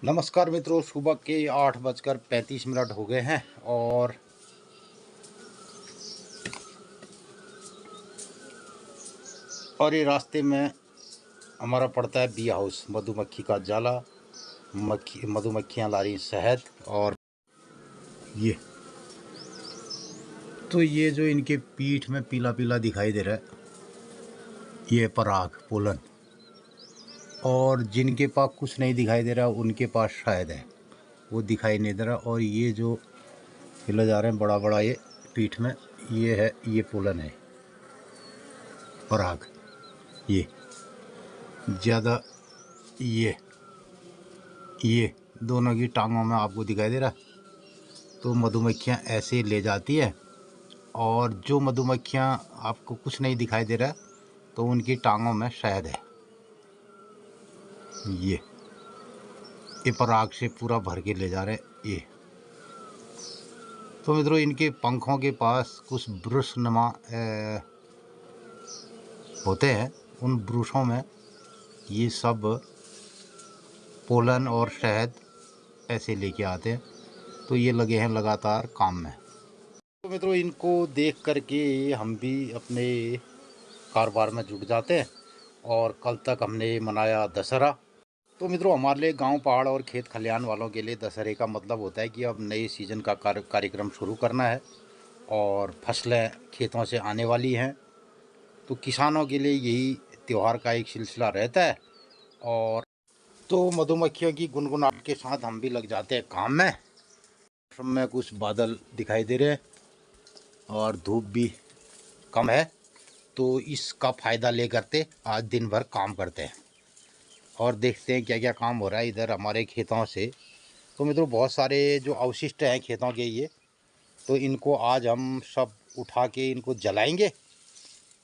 नमस्कार मित्रों, सुबह के 8:35 हो गए हैं और ये रास्ते में हमारा पड़ता है बी हाउस, मधुमक्खी का जाला। मधुमक्खियाँ ला रही शहद। और ये जो इनके पीठ में पीला पीला दिखाई दे रहा है, ये पराग पोलन। और जिनके पास कुछ नहीं दिखाई दे रहा उनके पास शायद है, वो दिखाई नहीं दे रहा। और ये जो हिला जा रहे हैं बड़ा बड़ा, ये पीठ में ये है, ये पोलन है, पराग। ये ज़्यादा ये दोनों की टांगों में आपको दिखाई दे रहा। तो मधुमक्खियाँ ऐसे ले जाती है, और जो मधुमक्खियाँ आपको कुछ नहीं दिखाई दे रहा तो उनकी टांगों में शहद है। ये पराग से पूरा भर के ले जा रहे ये। तो मित्रों, इनके पंखों के पास कुछ ब्रुश नुमा होते हैं। उन ब्रुशों में ये सब पोलन और शहद ऐसे लेके आते हैं। तो ये लगे हैं लगातार काम में। तो मित्रों, इनको देख करके हम भी अपने कारोबार में जुट जाते हैं। और कल तक हमने मनाया दशहरा। तो मित्रों, हमारे लिए गांव पहाड़ और खेत खलिहान वालों के लिए दशहरे का मतलब होता है कि अब नए सीजन का कार्यक्रम शुरू करना है और फसलें खेतों से आने वाली हैं। तो किसानों के लिए यही त्यौहार का एक सिलसिला रहता है। और तो मधुमक्खियों की गुनगुनाहट के साथ हम भी लग जाते हैं काम में। मौसम में कुछ बादल दिखाई दे रहे हैं और धूप भी कम है, तो इसका फ़ायदा ले करते आज दिन भर काम करते हैं और देखते हैं क्या क्या काम हो रहा है इधर हमारे खेतों से। तो मित्रों, बहुत सारे जो अवशिष्ट हैं खेतों के, ये तो इनको आज हम सब उठा के इनको जलाएंगे।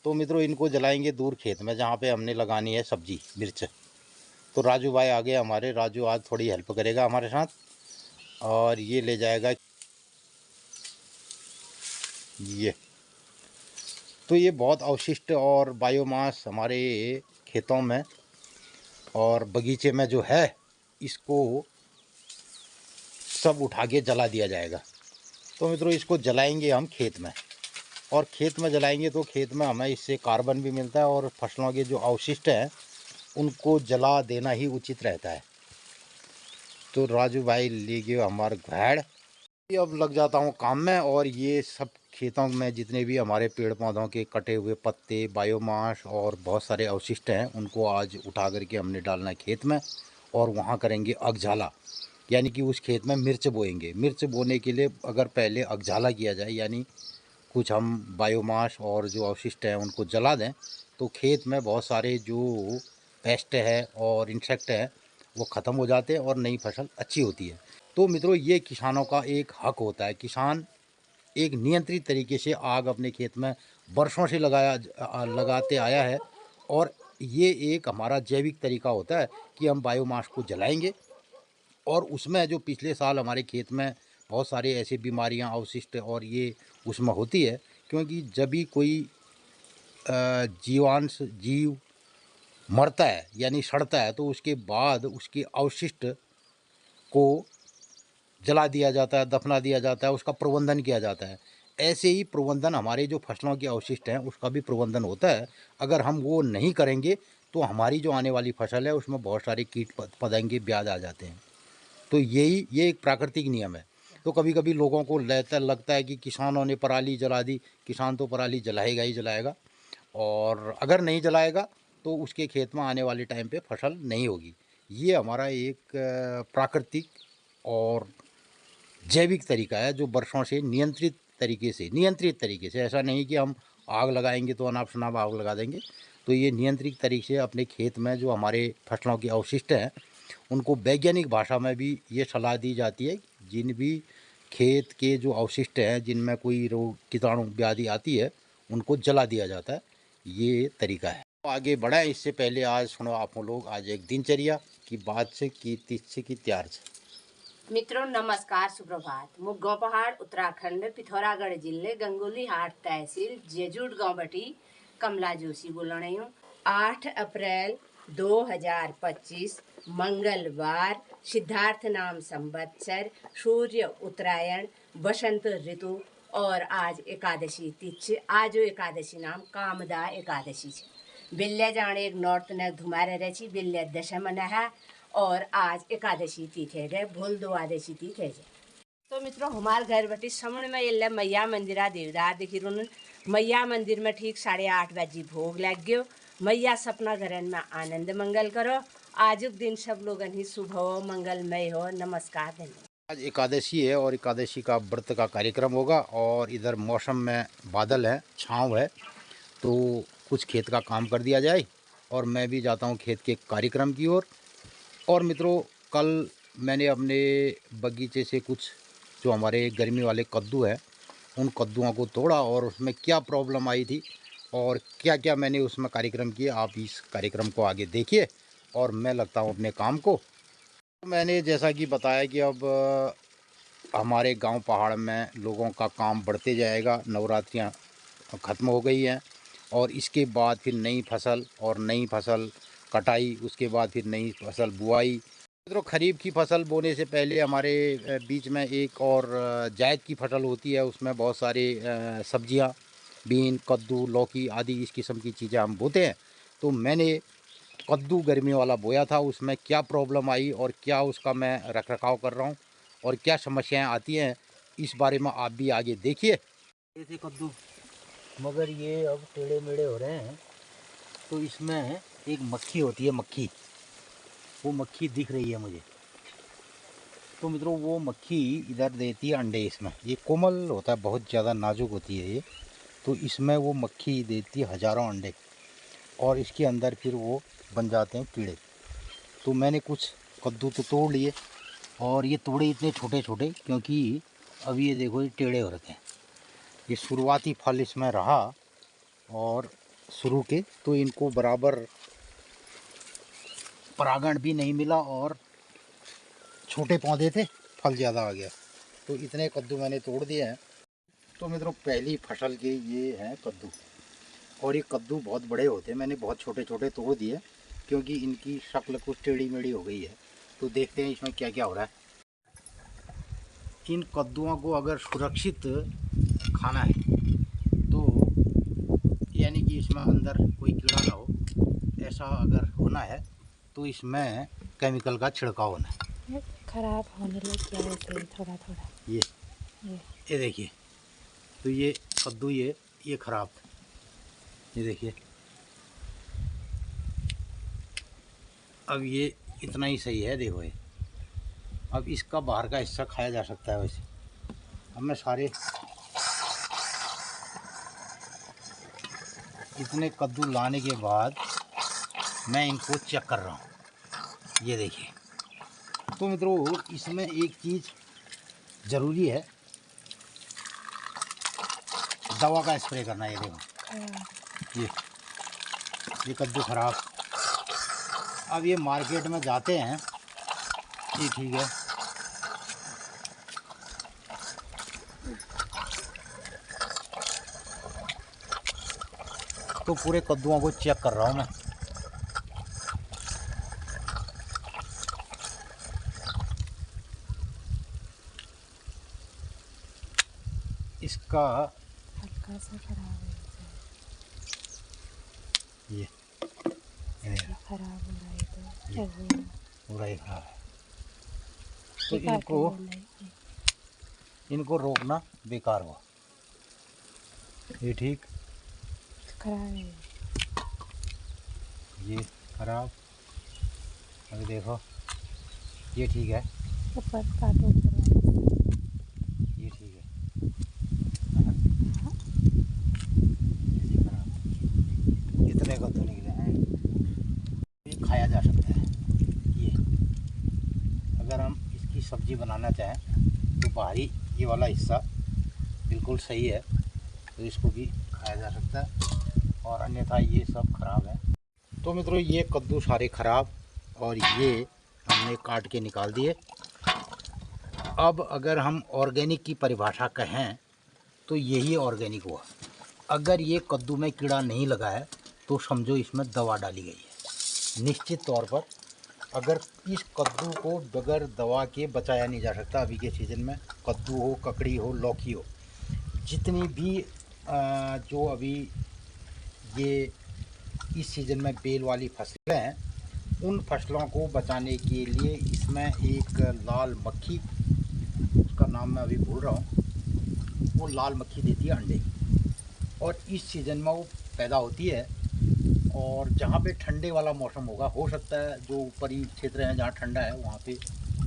तो मित्रों, इनको जलाएंगे दूर खेत में जहाँ पे हमने लगानी है सब्जी मिर्च। तो राजू भाई आ गए हमारे। राजू आज थोड़ी हेल्प करेगा हमारे साथ, और ये ले जाएगा ये। तो ये बहुत अवशिष्ट और बायोमास हमारे खेतों में और बगीचे में जो है, इसको सब उठा के जला दिया जाएगा। तो मित्रों, इसको जलाएंगे हम खेत में, और खेत में जलाएंगे तो खेत में हमें इससे कार्बन भी मिलता है और फसलों के जो अवशिष्ट हैं उनको जला देना ही उचित रहता है। तो राजू भाई ले गए हमारे घर। अब लग जाता हूँ काम में, और ये सब खेतों में जितने भी हमारे पेड़ पौधों के कटे हुए पत्ते, बायोमास और बहुत सारे अवशिष्ट हैं, उनको आज उठा करके हमने डालना है खेत में। और वहाँ करेंगे अगजाला, यानी कि उस खेत में मिर्च बोएंगे। मिर्च बोने के लिए अगर पहले अगजाला किया जाए, यानी कुछ हम बायोमास और जो अवशिष्ट हैं उनको जला दें, तो खेत में बहुत सारे जो पेस्ट है और इंसेक्ट है वो ख़त्म हो जाते हैं और नई फसल अच्छी होती है। तो मित्रों, ये किसानों का एक हक होता है। किसान एक नियंत्रित तरीके से आग अपने खेत में वर्षों से लगाते आया है, और ये एक हमारा जैविक तरीका होता है कि हम बायोमास को जलाएंगे। और उसमें जो पिछले साल हमारे खेत में बहुत सारे ऐसी बीमारियां अवशिष्ट और ये उसमें होती है, क्योंकि जब भी कोई जीवांश जीव मरता है यानी सड़ता है, तो उसके बाद उसके अवशिष्ट को जला दिया जाता है, दफना दिया जाता है, उसका प्रबंधन किया जाता है। ऐसे ही प्रबंधन हमारे जो फसलों के अवशिष्ट हैं उसका भी प्रबंधन होता है। अगर हम वो नहीं करेंगे तो हमारी जो आने वाली फसल है उसमें बहुत सारे कीट पतंगे ब्याज आ जाते हैं। तो ये एक प्राकृतिक नियम है। तो कभी कभी लोगों को लगता है कि किसानों ने पराली जला दी। किसान तो पराली जलाएगा ही जलाएगा, और अगर नहीं जलाएगा तो उसके खेत में आने वाले टाइम पे फसल नहीं होगी। ये हमारा एक प्राकृतिक और जैविक तरीका है जो वर्षों से नियंत्रित तरीके से, ऐसा नहीं कि हम आग लगाएंगे तो अनाप शनाप आग लगा देंगे। तो ये नियंत्रित तरीके से अपने खेत में जो हमारे फसलों के अवशिष्ट हैं उनको वैज्ञानिक भाषा में भी ये सलाह दी जाती है, जिन भी खेत के जो अवशिष्ट हैं जिनमें कोई रोग कीटाणु व्याधि आती है उनको जला दिया जाता है। ये तरीका है। तो आगे बढ़ाएं इससे पहले आज सुनो आप लोग आज एक दिनचर्या की बात से की तीस से की त्यार से। मित्रों नमस्कार, सुप्रभात। मु गाँव पहाड़ उत्तराखंड पिथौरागढ़ जिले गंगोली हाट तहसील जेजूट गाँव बटी कमला जोशी बोल रही हूँ। 8 अप्रैल 2025 मंगलवार, सिद्धार्थ नाम संवत्सर, सूर्य उत्तरायण, बसंत ऋतु और आज एकादशी तिथि। आज एकादशी नाम कामदा एकादशी छे। बिल्ले जाने एक नौर्त ने धुमारे रहे छी, बिल्ले दशम है और आज एकादशी तिथि है, भूल द्वादशी तिथि है। तो मित्रों हमारे घर बटी समण में ये मैया मंदिरा देवदार देखी रुन। मैया मंदिर में ठीक 8:30 बजे भोग लग गयो। मैया सपना घरन में आनंद मंगल करो। आजुक दिन सब लोगन ही शुभ हो, मंगलमय हो। नमस्कार, धन्यवाद। आज एकादशी है और एकादशी का व्रत का कार्यक्रम होगा और इधर मौसम में बादल है, छाँव है, तो कुछ खेत का काम कर दिया जाए और मैं भी जाता हूँ खेत के कार्यक्रम की ओर। और मित्रों कल मैंने अपने बगीचे से कुछ जो हमारे गर्मी वाले कद्दू है उन कद्दुओं को तोड़ा और उसमें क्या प्रॉब्लम आई थी और क्या क्या मैंने उसमें कार्यक्रम किए, आप इस कार्यक्रम को आगे देखिए और मैं लगता हूँ अपने काम को। मैंने जैसा कि बताया कि अब हमारे गांव पहाड़ में लोगों का काम बढ़ते जाएगा, नवरात्रियां ख़त्म हो गई हैं और इसके बाद फिर नई फसल और नई फसल कटाई, उसके बाद फिर नई फसल बुआई। तो खरीफ की फसल बोने से पहले हमारे बीच में एक और जायद की फसल होती है, उसमें बहुत सारे सब्जियां, बीन, कद्दू, लौकी आदि इस किस्म की चीज़ें हम बोते हैं। तो मैंने कद्दू गर्मी वाला बोया था, उसमें क्या प्रॉब्लम आई और क्या उसका मैं रख रखाव कर रहा हूँ और क्या समस्याएं आती हैं, इस बारे में आप भी आगे देखिए। ये थे कद्दू, मगर ये अब टेढ़े मेढ़े हो रहे हैं। तो इसमें एक मक्खी होती है, मक्खी, वो मक्खी दिख रही है मुझे। तो मित्रों वो मक्खी इधर देती है अंडे। इसमें ये कोमल होता है, बहुत ज़्यादा नाजुक होती है ये। तो इसमें वो मक्खी देती है हज़ारों अंडे और इसके अंदर फिर वो बन जाते हैं कीड़े। तो मैंने कुछ कद्दू तो तोड़ लिए और ये तोड़े इतने छोटे छोटे क्योंकि अभी ये देखो ये टेढ़े हो रखे हैं। ये शुरुआती फल इसमें रहा और शुरू के, तो इनको बराबर परागण भी नहीं मिला और छोटे पौधे थे, फल ज़्यादा आ गया। तो इतने कद्दू मैंने तोड़ दिए हैं। तो मित्रों पहली फसल के ये हैं कद्दू और ये कद्दू बहुत बड़े होते हैं, मैंने बहुत छोटे छोटे तोड़ दिए क्योंकि इनकी शक्ल कुछ टेढ़ी मेढ़ी हो गई है। तो देखते हैं इसमें क्या क्या हो रहा है। इन कद्दुओं को अगर सुरक्षित खाना है तो यानी कि इसमें अंदर कोई कीड़ा ना हो, ऐसा अगर होना है तो इसमें केमिकल का छिड़काव होना है। खराब होने लग गया है थोड़ा थोड़ा। ये देखिए, तो ये कद्दू ये खराब था, ये देखिए। अब ये इतना ही सही है, देखो ये। अब इसका बाहर का हिस्सा खाया जा सकता है वैसे। अब मैं सारे इतने कद्दू लाने के बाद मैं इनको चेक कर रहा हूँ, ये देखिए। तो मित्रों इसमें एक चीज़ ज़रूरी है, दवा का स्प्रे करना। ये देखो ये कद्दू खराब। अब ये मार्केट में जाते हैं, ये ठीक है। तो पूरे कद्दुओं को चेक कर रहा हूँ मैं। इसका हल्का सा खराब है, ये खराब हो रहा है तो पूरा ही खराब है। तो इनको रोकना बेकार हुआ। ये ठीक, खराब है, ये खराब। अभी देखो ये ठीक है, ऊपर काटो, ये ठीक है। इतने कद्दू निकले हैं, ये खाया जा सकता है। ये अगर हम इसकी सब्ज़ी बनाना चाहें तो बाहरी ये वाला हिस्सा बिल्कुल सही है, तो इसको भी खाया जा सकता है और अन्यथा ये सब खराब है। तो मित्रों ये कद्दू सारे खराब और ये हमने काट के निकाल दिए। अब अगर हम ऑर्गेनिक की परिभाषा कहें तो यही ऑर्गेनिक हुआ। अगर ये कद्दू में कीड़ा नहीं लगा है तो समझो इसमें दवा डाली गई है निश्चित तौर पर। अगर इस कद्दू को बगैर दवा के बचाया नहीं जा सकता। अभी के सीज़न में कद्दू हो, ककड़ी हो, लौकी हो, जितनी भी जो अभी ये इस सीज़न में बेल वाली फसलें हैं, उन फसलों को बचाने के लिए इसमें एक लाल मक्खी, उसका नाम मैं अभी भूल रहा हूँ, वो लाल मक्खी देती है अंडे। और इस सीज़न में वो पैदा होती है। और जहाँ पे ठंडे वाला मौसम होगा, हो सकता है जो ऊपरी क्षेत्र हैं जहाँ ठंडा है वहाँ पे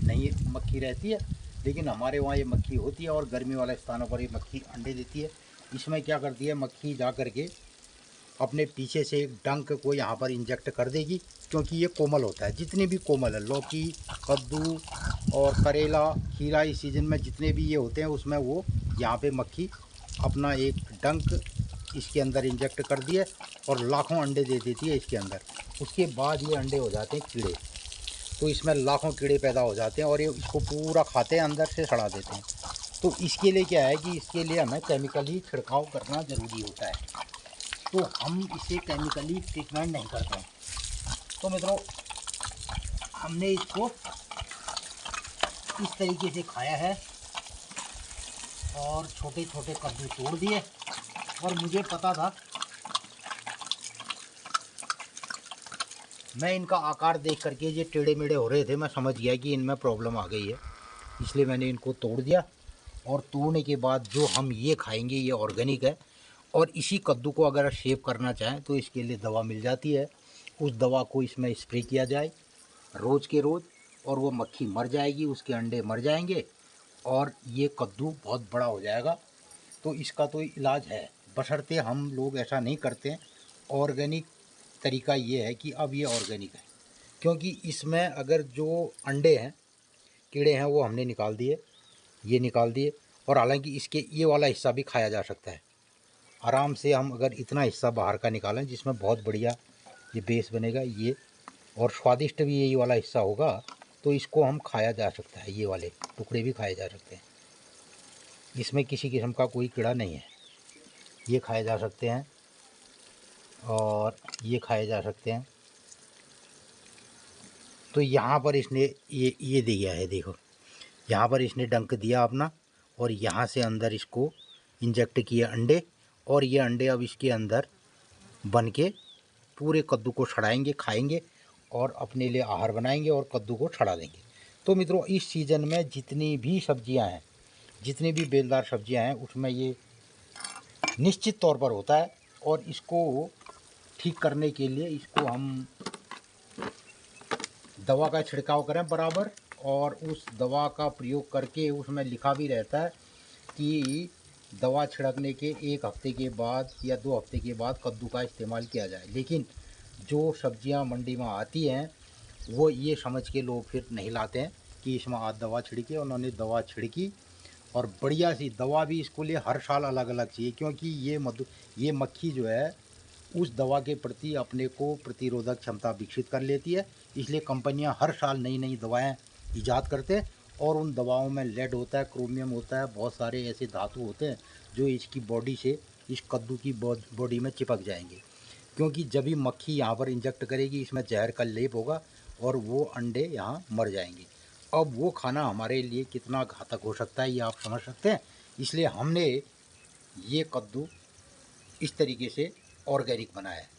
नहीं मक्खी रहती है, लेकिन हमारे वहाँ ये मक्खी होती है। और गर्मी वाले स्थानों पर ये मक्खी अंडे देती है। इसमें क्या करती है मक्खी, जा कर के अपने पीछे से एक डंक को यहाँ पर इंजेक्ट कर देगी, क्योंकि ये कोमल होता है। जितने भी कोमल है, लौकी, कद्दू और करेला, खीरा, इस सीज़न में जितने भी ये होते हैं उसमें वो यहाँ पे मक्खी अपना एक डंक इसके अंदर इंजेक्ट कर दिए और लाखों अंडे दे देती है इसके अंदर। उसके बाद ये अंडे हो जाते हैं कीड़े। तो इसमें लाखों कीड़े पैदा हो जाते हैं और ये इसको पूरा खाते हैं, अंदर से सड़ा देते हैं। तो इसके लिए क्या है कि इसके लिए हमें केमिकली छिड़काव करना ज़रूरी होता है। तो हम इसे केमिकली ट्रीटमेंट नहीं करते हैं। तो मित्रों, हमने इसको इस तरीके से खाया है और छोटे छोटे कद्दू तोड़ दिए। और मुझे पता था, मैं इनका आकार देख करके ये टेढ़े मेढ़े हो रहे थे, मैं समझ गया कि इनमें प्रॉब्लम आ गई है, इसलिए मैंने इनको तोड़ दिया। और तोड़ने के बाद जो हम ये खाएंगे ये ऑर्गेनिक है। और इसी कद्दू को अगर शेव करना चाहें तो इसके लिए दवा मिल जाती है। उस दवा को इसमें स्प्रे किया जाए रोज़ के रोज़, और वो मक्खी मर जाएगी, उसके अंडे मर जाएंगे और ये कद्दू बहुत बड़ा हो जाएगा। तो इसका तो इलाज है, बशर्ते हम लोग ऐसा नहीं करते हैं। ऑर्गेनिक तरीका ये है कि अब ये ऑर्गेनिक है, क्योंकि इसमें अगर जो अंडे हैं, कीड़े हैं, वो हमने निकाल दिए, ये निकाल दिए। और हालांकि इसके ये वाला हिस्सा भी खाया जा सकता है आराम से। हम अगर इतना हिस्सा बाहर का निकालें जिसमें बहुत बढ़िया ये बेस बनेगा, ये और स्वादिष्ट भी यही वाला हिस्सा होगा, तो इसको हम खाया जा सकता है। ये वाले टुकड़े भी खाए जा सकते हैं, इसमें किसी किस्म का कोई कीड़ा नहीं है। ये खाए जा सकते हैं और ये खाए जा सकते हैं। तो यहाँ पर इसने ये दिया है, देखो यहाँ पर इसने डंक दिया अपना, और यहाँ से अंदर इसको इंजेक्ट किए अंडे। और ये अंडे अब इसके अंदर बन के पूरे कद्दू को छड़ाएंगे, खाएंगे और अपने लिए आहार बनाएंगे और कद्दू को छड़ा देंगे। तो मित्रों, इस सीज़न में जितनी भी सब्जियां हैं, जितनी भी बेलदार सब्जियां हैं, उसमें ये निश्चित तौर पर होता है। और इसको ठीक करने के लिए इसको हम दवा का छिड़काव करें बराबर, और उस दवा का प्रयोग करके उसमें लिखा भी रहता है कि दवा छिड़कने के 1 हफ्ते के बाद या 2 हफ्ते के बाद कद्दू का इस्तेमाल किया जाए। लेकिन जो सब्जियां मंडी में आती हैं वो ये समझ के लोग फिर नहीं लाते हैं कि इसमें आज दवा छिड़की। उन्होंने दवा छिड़की और बढ़िया सी दवा भी इसको लिए हर साल अलग अलग चाहिए, क्योंकि ये मक्खी जो है उस दवा के प्रति अपने को प्रतिरोधक क्षमता विकसित कर लेती है। इसलिए कंपनियां हर साल नई नई दवाएं ईजाद करते हैं, और उन दवाओं में लेड होता है, क्रोमियम होता है, बहुत सारे ऐसे धातु होते हैं जो इसकी बॉडी से, इस कद्दू की बॉडी में चिपक जाएंगे। क्योंकि जब भी मक्खी यहाँ पर इंजेक्ट करेगी, इसमें जहर का लेप होगा और वो अंडे यहाँ मर जाएंगे। अब वो खाना हमारे लिए कितना घातक हो सकता है ये आप समझ सकते हैं। इसलिए हमने ये कद्दू इस तरीके से ऑर्गेनिक बनाया है।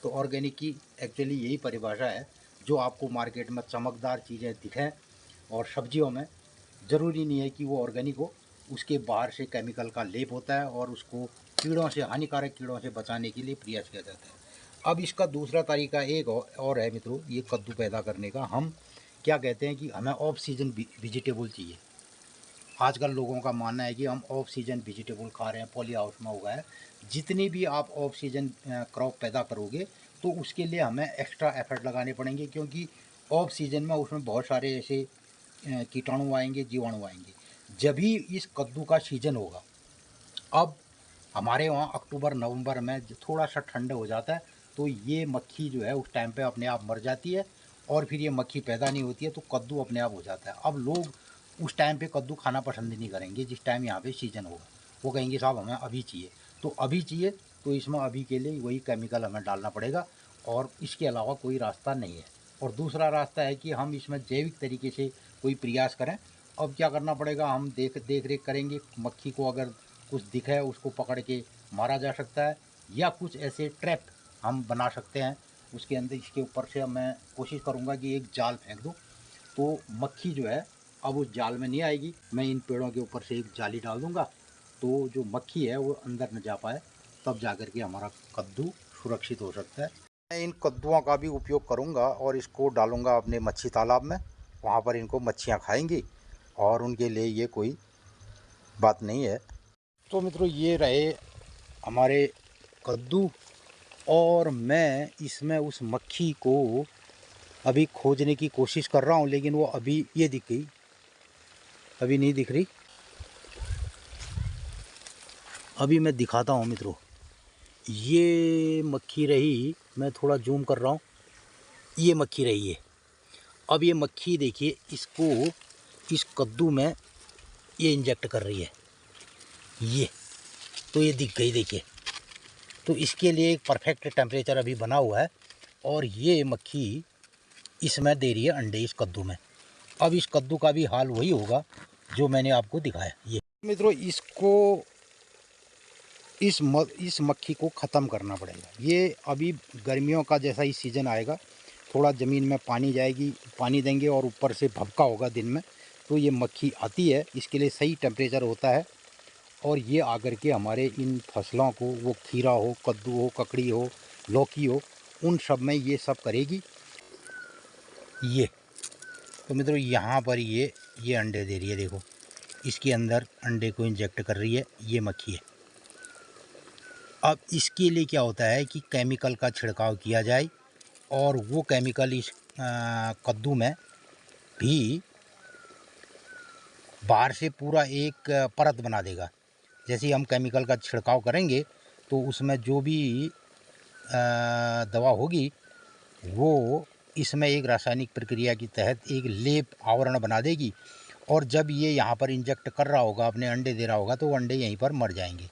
तो ऑर्गेनिक की एक्चुअली यही परिभाषा है, जो आपको मार्केट में चमकदार चीज़ें दिखें और सब्जियों में, ज़रूरी नहीं है कि वो ऑर्गेनिक हो, उसके बाहर से केमिकल का लेप होता है और उसको कीड़ों से, हानिकारक कीड़ों से बचाने के लिए प्रयास किया जाता है। अब इसका दूसरा तरीका एक और है मित्रों, ये कद्दू पैदा करने का। हम क्या कहते हैं कि हमें ऑफ सीजन वेजिटेबल चाहिए। आजकल लोगों का मानना है कि हम ऑफ सीजन वेजिटेबल खा रहे हैं, पॉली हाउस में उगा है। जितनी भी आप ऑफ सीजन क्रॉप पैदा करोगे तो उसके लिए हमें एक्स्ट्रा एफर्ट लगाने पड़ेंगे, क्योंकि ऑफ सीजन में उसमें बहुत सारे ऐसे कीटाणु आएंगे, जीवाणु आएंगे। जब भी इस कद्दू का सीजन होगा, अब हमारे वहाँ अक्टूबर नवंबर में थोड़ा सा ठंड हो जाता है, तो ये मक्खी जो है उस टाइम पे अपने आप मर जाती है और फिर ये मक्खी पैदा नहीं होती है, तो कद्दू अपने आप हो जाता है। अब लोग उस टाइम पे कद्दू खाना पसंद नहीं करेंगे जिस टाइम यहाँ पे सीजन होगा। वो कहेंगे साहब हमें अभी चाहिए, तो अभी चाहिए तो इसमें अभी के लिए वही केमिकल हमें डालना पड़ेगा और इसके अलावा कोई रास्ता नहीं है। और दूसरा रास्ता है कि हम इसमें जैविक तरीके से कोई प्रयास करें। अब क्या करना पड़ेगा, हम देख रेख करेंगे। मक्खी को अगर कुछ दिखे उसको पकड़ के मारा जा सकता है, या कुछ ऐसे ट्रैप हम बना सकते हैं उसके अंदर। इसके ऊपर से मैं कोशिश करूँगा कि एक जाल फेंक दूँ तो मक्खी जो है अब उस जाल में नहीं आएगी। मैं इन पेड़ों के ऊपर से एक जाली डाल दूँगा तो जो मक्खी है वो अंदर न जा पाए, तब जा कर के हमारा कद्दू सुरक्षित हो सकता है। मैं इन कद्दुओं का भी उपयोग करूंगा और इसको डालूंगा अपने मच्छी तालाब में। वहाँ पर इनको मच्छियाँ खाएंगी और उनके लिए ये कोई बात नहीं है। तो मित्रों, ये रहे हमारे कद्दू, और मैं इसमें उस मक्खी को अभी खोजने की कोशिश कर रहा हूँ, लेकिन वो अभी ये दिख गई, अभी नहीं दिख रही। अभी मैं दिखाता हूँ मित्रों, ये मक्खी रही, मैं थोड़ा जूम कर रहा हूँ, ये मक्खी रही है। अब ये मक्खी देखिए, इसको इस कद्दू में ये इंजेक्ट कर रही है, ये तो ये दिख गई देखिए। तो इसके लिए एक परफेक्ट टेम्परेचर अभी बना हुआ है और ये मक्खी इसमें दे रही है अंडे इस कद्दू में। अब इस कद्दू का भी हाल वही होगा जो मैंने आपको दिखाया। ये मित्रों, इसको इस मक्खी को ख़त्म करना पड़ेगा। ये अभी गर्मियों का जैसा ही सीज़न आएगा, थोड़ा ज़मीन में पानी जाएगी, पानी देंगे और ऊपर से भभका होगा दिन में, तो ये मक्खी आती है। इसके लिए सही टेम्परेचर होता है और ये आकर के हमारे इन फसलों को, वो खीरा हो, कद्दू हो, ककड़ी हो, लौकी हो, उन सब में ये सब करेगी। ये तो मित्रों, यहाँ पर ये अंडे दे रही है, देखो इसके अंदर अंडे को इंजेक्ट कर रही है, ये मक्खी है। अब इसके लिए क्या होता है कि केमिकल का छिड़काव किया जाए और वो केमिकल इस कद्दू में भी बाहर से पूरा एक परत बना देगा। जैसे ही हम केमिकल का छिड़काव करेंगे तो उसमें जो भी दवा होगी वो इसमें एक रासायनिक प्रक्रिया के तहत एक लेप आवरण बना देगी, और जब ये यहाँ पर इंजेक्ट कर रहा होगा, अपने अंडे दे रहा होगा, तो अंडे यहीं पर मर जाएंगे।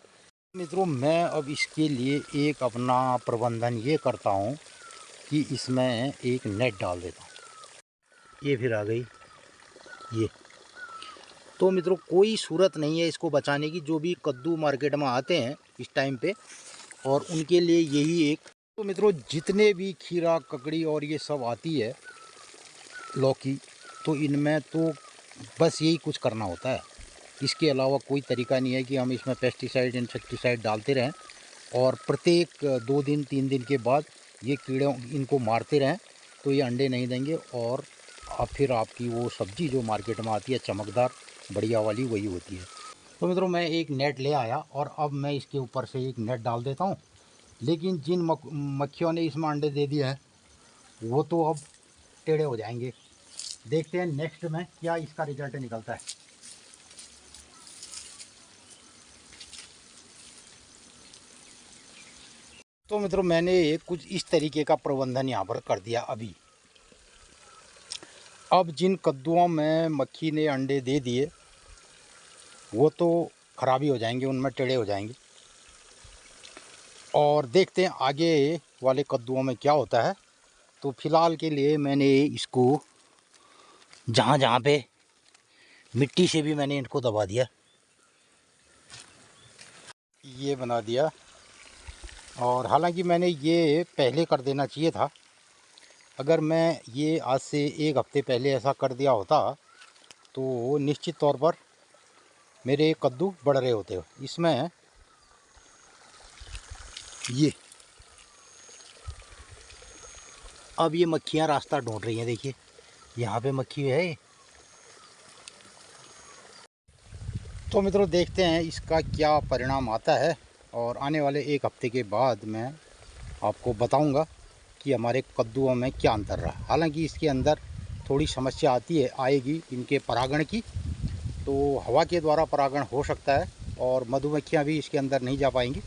मित्रों, मैं अब इसके लिए एक अपना प्रबंधन ये करता हूँ कि इसमें एक नेट डाल देता हूँ। ये फिर आ गई ये। तो मित्रों, कोई सूरत नहीं है इसको बचाने की। जो भी कद्दू मार्केट में आते हैं इस टाइम पे, और उनके लिए यही एक, तो मित्रों जितने भी खीरा, ककड़ी और ये सब आती है, लौकी, तो इनमें तो बस यही कुछ करना होता है। इसके अलावा कोई तरीका नहीं है कि हम इसमें पेस्टिसाइड, इंसेक्टिसाइड डालते रहें और प्रत्येक 2 दिन 3 दिन के बाद ये कीड़ों इनको मारते रहें, तो ये अंडे नहीं देंगे। और फिर आपकी वो सब्ज़ी जो मार्केट में आती है चमकदार बढ़िया वाली, वही होती है। तो मित्रों, मैं एक नेट ले आया और अब मैं इसके ऊपर से एक नेट डाल देता हूँ। लेकिन जिन मक्खियों ने इसमें अंडे दे दिया है वो तो अब टेढ़े हो जाएंगे। देखते हैं नेक्स्ट में क्या इसका रिजल्ट निकलता है। तो मित्रों, मैंने कुछ इस तरीके का प्रबंधन यहाँ पर कर दिया अभी। अब जिन कद्दुओं में मक्खी ने अंडे दे दिए वो तो खराबी हो जाएंगे, उनमें टेढ़े हो जाएंगे, और देखते हैं आगे वाले कद्दुओं में क्या होता है। तो फिलहाल के लिए मैंने इसको जहाँ जहाँ पे मिट्टी से भी मैंने इनको दबा दिया, ये बना दिया। और हालांकि मैंने ये पहले कर देना चाहिए था। अगर मैं ये आज से 1 हफ्ते पहले ऐसा कर दिया होता तो निश्चित तौर पर मेरे कद्दू बढ़ रहे होते। इसमें ये अब ये मक्खियाँ रास्ता ढूंढ रही हैं, देखिए यहाँ पे मक्खी है। तो मित्रों, देखते हैं इसका क्या परिणाम आता है, और आने वाले 1 हफ्ते के बाद मैं आपको बताऊंगा कि हमारे कद्दुओं में क्या अंतर रहा। हालांकि इसके अंदर थोड़ी समस्या आएगी इनके परागण की। तो हवा के द्वारा परागण हो सकता है और मधुमक्खियाँ भी इसके अंदर नहीं जा पाएंगी,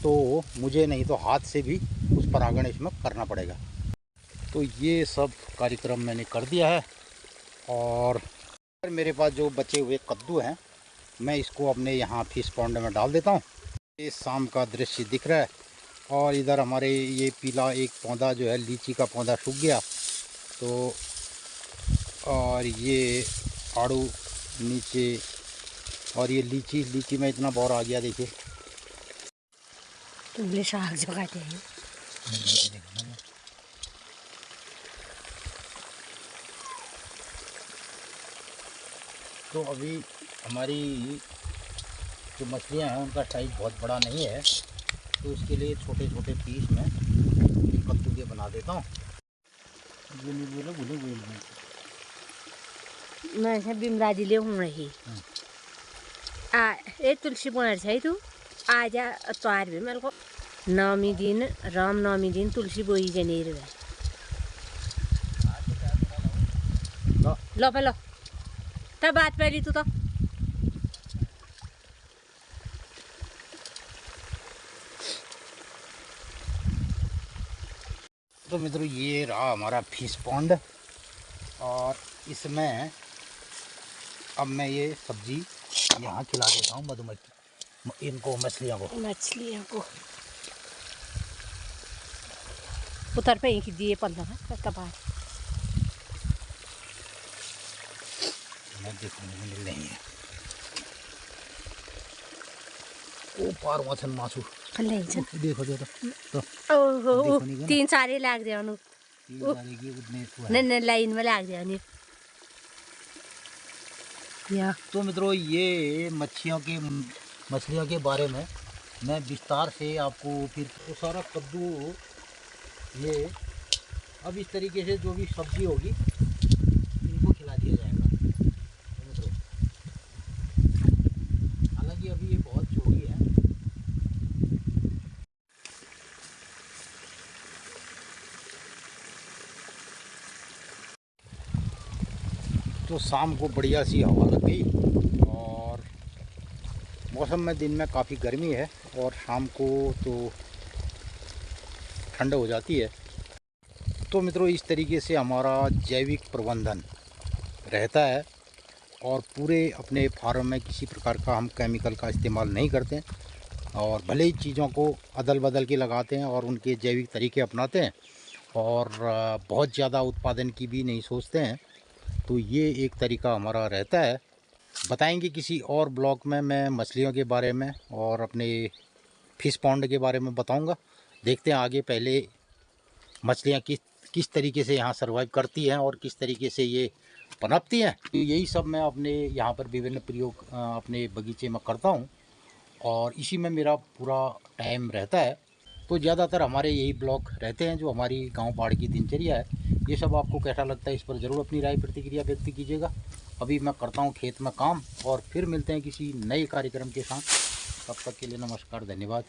तो मुझे नहीं तो हाथ से भी उस परागण इसमें करना पड़ेगा। तो ये सब कार्यक्रम मैंने कर दिया है, और मेरे पास जो बचे हुए कद्दू हैं मैं इसको अपने यहाँ फिश पॉन्ड में डाल देता हूँ। ये शाम का दृश्य दिख रहा है, और इधर हमारे ये पीला एक पौधा जो है लीची का पौधा सूख गया, तो और ये आड़ू नीचे, और ये लीची में इतना बौर आ गया देखिए। तुमले साग जगाते हैं। तो अभी हमारी जो मछलियाँ हैं उनका साइज़ बहुत बड़ा नहीं है, तो इसके लिए छोटे छोटे पीस में कद्दू के बना देता हूँ। मैं से बिमराजी ले हूँ रही ए तुलसी बोनर छै तू आज त्वार भी मेरे को नवमी दिन राम नवमी दिन तुलसी बोई जनेर है लो पे लो तब बात पहली तू तो मित्रों ये रहा हमारा फिश पॉन्ड, और इसमें अब मैं ये सब्जी यहाँ खिला देता हूँ मधुमक्खी इनको, मछलियों को। उतर पे ही दिए 15 तब मैं देखने को मिल रही है ओ पार वचन मासू देखो तो ओहो 3 सारे लाग दे अनु नहीं लाइन में लाग दे अनु या। तो मित्रों ये मछलियों के बारे में मैं विस्तार से आपको फिर तो सारा कद्दू ये अब इस तरीके से जो भी सब्जी होगी इनको खिला दिया जाएगा। तो मित्रों हालांकि अभी ये बहुत छोटी है। तो शाम को बढ़िया सी हवा लग गई और मौसम में दिन में काफ़ी गर्मी है और शाम को तो ठंड हो जाती है। तो मित्रों इस तरीके से हमारा जैविक प्रबंधन रहता है और पूरे अपने फार्म में किसी प्रकार का हम केमिकल का इस्तेमाल नहीं करते और भले ही चीज़ों को अदल बदल के लगाते हैं और उनके जैविक तरीके अपनाते हैं और बहुत ज़्यादा उत्पादन की भी नहीं सोचते हैं। तो ये एक तरीका हमारा रहता है। बताएंगे किसी और ब्लॉग में मैं मछलियों के बारे में और अपने फिश पॉन्ड के बारे में बताऊंगा। देखते हैं आगे पहले मछलियाँ किस तरीके से यहाँ सर्वाइव करती हैं और किस तरीके से ये पनपती हैं। तो यही सब मैं अपने यहाँ पर विभिन्न प्रयोग अपने बगीचे में करता हूँ और इसी में मेरा पूरा टाइम रहता है। तो ज़्यादातर हमारे यही ब्लॉग रहते हैं जो हमारी गांव बाढ़ की दिनचर्या है। ये सब आपको कैसा लगता है इस पर ज़रूर अपनी राय प्रतिक्रिया व्यक्त कीजिएगा। अभी मैं करता हूँ खेत में काम और फिर मिलते हैं किसी नए कार्यक्रम के साथ। तब तक के लिए नमस्कार, धन्यवाद।